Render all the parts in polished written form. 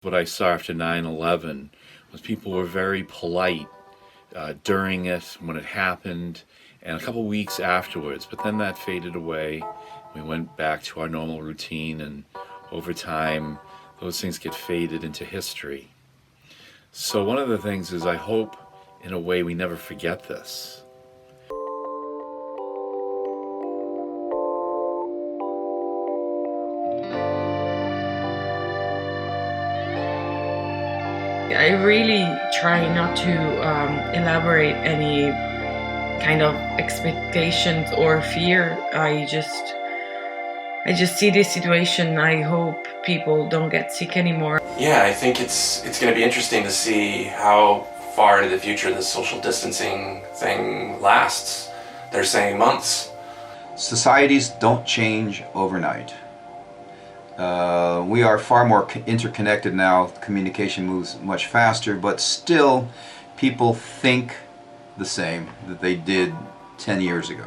What I saw after 9/11 was people were very polite during it, when it happened, and a couple weeks afterwards. But then that faded away. We went back to our normal routine, and over time, those things get faded into history. So one of the things is I hope, in a way, we never forget this. I really try not to elaborate any kind of expectations or fear. I just see this situation. I hope people don't get sick anymore. Yeah, I think it's going to be interesting to see how far into the future this social distancing thing lasts. They're saying months. Societies don't change overnight. We are far more interconnected now. Communication moves much faster, but still people think the same that they did 10 years ago.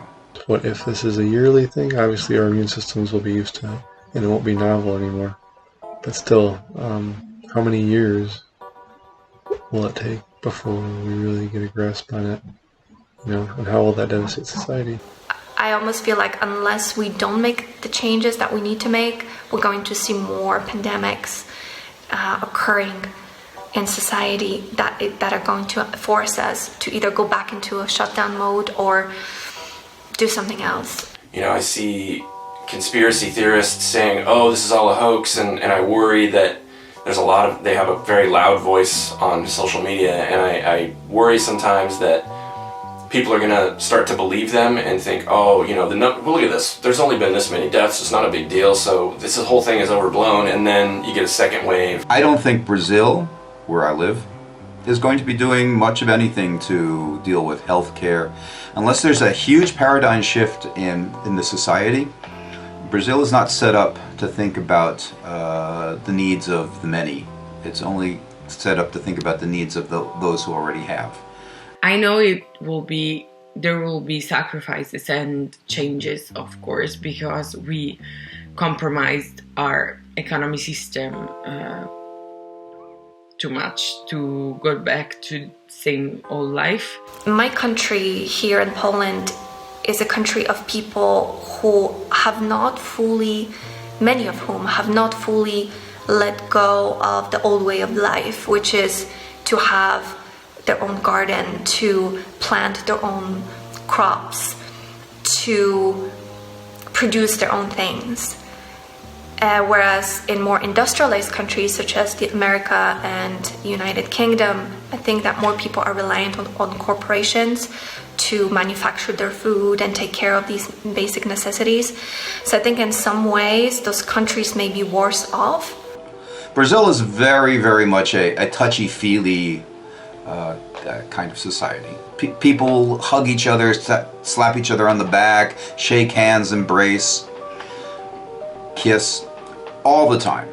What if this is a yearly thing? Obviously our immune systems will be used to it and it won't be novel anymore. But still, how many years will it take before we really get a grasp on it? And how will that devastate society? I almost feel like unless we don't make the changes that we need to make, we're going to see more pandemics occurring in society that are going to force us to either go back into a shutdown mode or do something else. I see conspiracy theorists saying, oh, this is all a hoax, and I worry that they have a very loud voice on social media, and I worry sometimes that people are going to start to believe them and think, oh, look at this. There's only been this many deaths. It's not a big deal. So this whole thing is overblown. And then you get a second wave. I don't think Brazil, where I live, is going to be doing much of anything to deal with healthcare. Unless there's a huge paradigm shift in the society, Brazil is not set up to think about the needs of the many. It's only set up to think about the needs of those who already have. I know there will be sacrifices and changes, of course, because we compromised our economy system too much to go back to same old life. My country here in Poland is a country of people who have not fully, many of whom have not fully let go of the old way of life, which is to have their own garden, to plant their own crops, to produce their own things. Whereas in more industrialized countries such as America and United Kingdom, I think that more people are reliant on corporations to manufacture their food and take care of these basic necessities. So I think in some ways those countries may be worse off. Brazil is very, very much a touchy-feely kind of society. People hug each other, slap each other on the back, shake hands, embrace, kiss, all the time.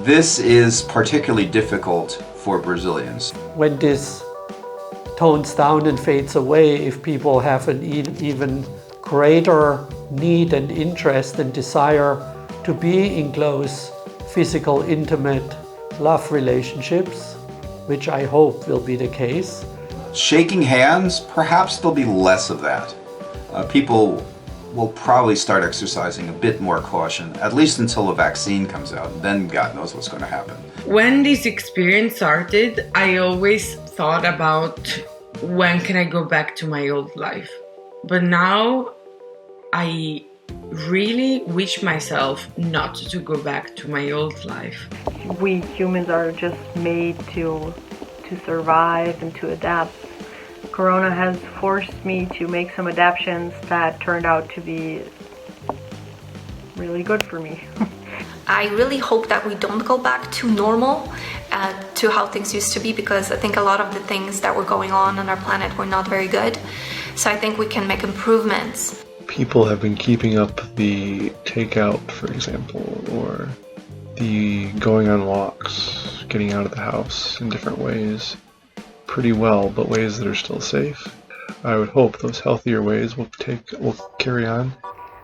This is particularly difficult for Brazilians. When this tones down and fades away, if people have an even greater need and interest and desire to be in close physical, intimate love relationships, which I hope will be the case. Shaking hands, perhaps there'll be less of that. People will probably start exercising a bit more caution, at least until a vaccine comes out. Then God knows what's going to happen. When this experience started, I always thought about when can I go back to my old life. But now I really wish myself not to go back to my old life. We humans are just made to survive and to adapt. Corona has forced me to make some adaptations that turned out to be really good for me. I really hope that we don't go back to normal, to how things used to be, because I think a lot of the things that were going on our planet were not very good. So I think we can make improvements. People have been keeping up the takeout, for example, or the going on walks, getting out of the house in different ways pretty well, but ways that are still safe. I would hope those healthier ways will carry on.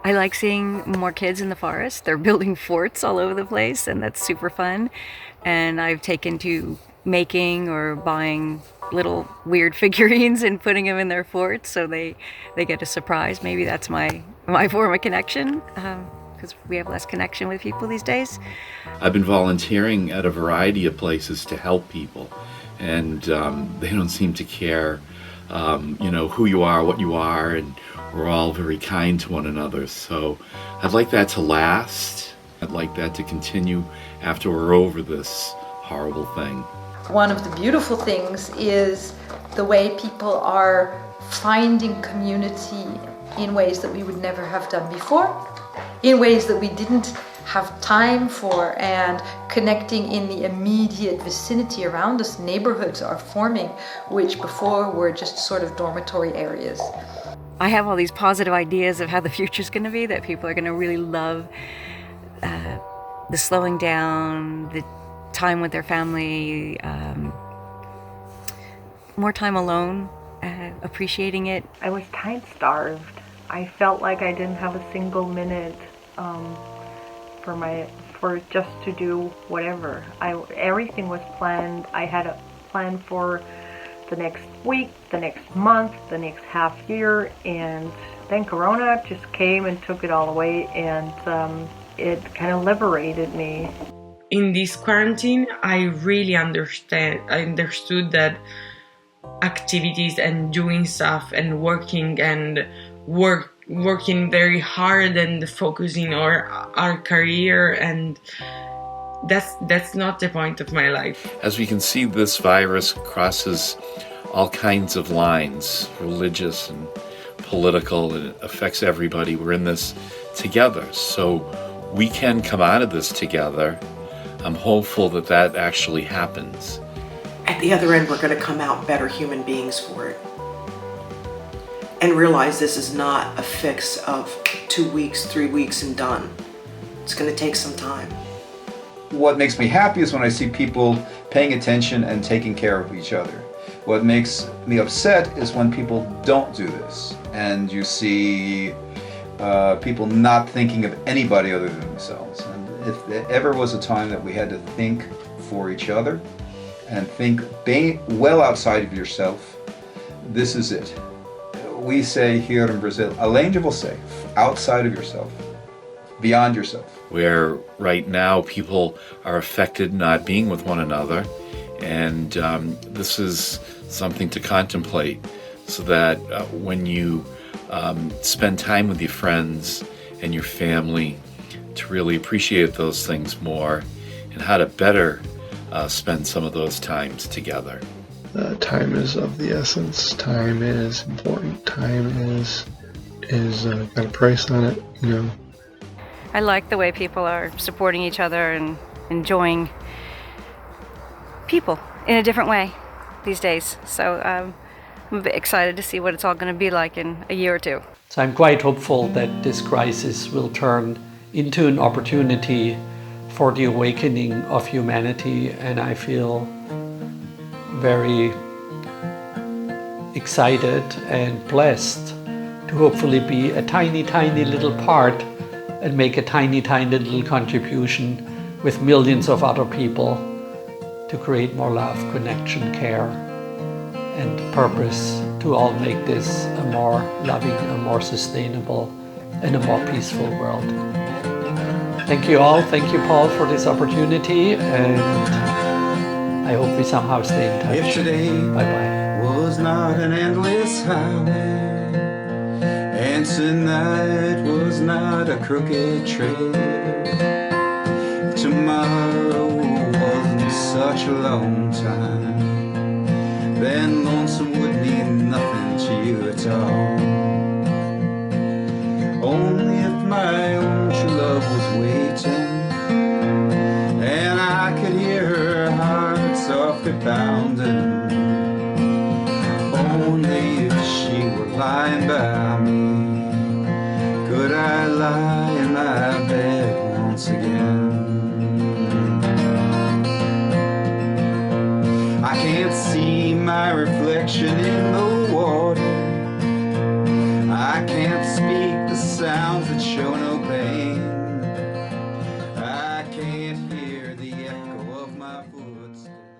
I like seeing more kids in the forest. They're building forts all over the place, and that's super fun. And I've taken to making or buying little weird figurines and putting them in their forts so they get a surprise. Maybe that's my form of connection, because we have less connection with people these days. I've been volunteering at a variety of places to help people, and they don't seem to care, who you are, what you are, and we're all very kind to one another. So I'd like that to last. I'd like that to continue after we're over this horrible thing. One of the beautiful things is the way people are finding community in ways that we would never have done before, in ways that we didn't have time for, and connecting in the immediate vicinity around us. Neighborhoods are forming, which before were just sort of dormitory areas. I have all these positive ideas of how the future's going to be, that people are going to really love the slowing down, the time with their family, more time alone, appreciating it. I was time-starved. I felt like I didn't have a single minute for just to do whatever. Everything was planned. I had a plan for the next week, the next month, the next half year, and then Corona just came and took it all away, and it kind of liberated me. In this quarantine, I really understood that activities and doing stuff and working very hard and focusing on our career, and that's not the point of my life. As we can see, this virus crosses all kinds of lines, religious and political, and it affects everybody. We're in this together, so we can come out of this together. I'm hopeful that that actually happens. At the other end, we're going to come out better human beings for it. And realize this is not a fix of 2 weeks, 3 weeks, and done. It's going to take some time. What makes me happy is when I see people paying attention and taking care of each other. What makes me upset is when people don't do this, and you see people not thinking of anybody other than themselves. And if there ever was a time that we had to think for each other and think well outside of yourself, this is it. We say here in Brazil, além de você, outside of yourself, beyond yourself. Where right now people are affected not being with one another, and this is something to contemplate, so that when you spend time with your friends and your family, to really appreciate those things more and how to better spend some of those times together. Time is of the essence. Time is important. Time is got a price on it, I like the way people are supporting each other and enjoying people in a different way these days. So I'm a bit excited to see what it's all going to be like in a year or two. So I'm quite hopeful that this crisis will turn into an opportunity for the awakening of humanity, and I feel very excited and blessed to hopefully be a tiny, tiny little part and make a tiny, tiny little contribution with millions of other people to create more love, connection, care, and purpose to all make this a more loving, a more sustainable, and a more peaceful world. Thank you all. Thank you, Paul, for this opportunity, and I hope we somehow stay in touch. If today Bye-bye. was not an endless highway, and tonight was not a crooked trail, if tomorrow wasn't such a long time, then lonesome would mean nothing to you at all. Only if my own true love was waiting, and I could hear her heart softly pounding. Only if she were lying by me, could I lie in my bed once again. I can't see my reflection in the water, I I can't speak the sounds that show no pain. I can't hear the echo of my footsteps.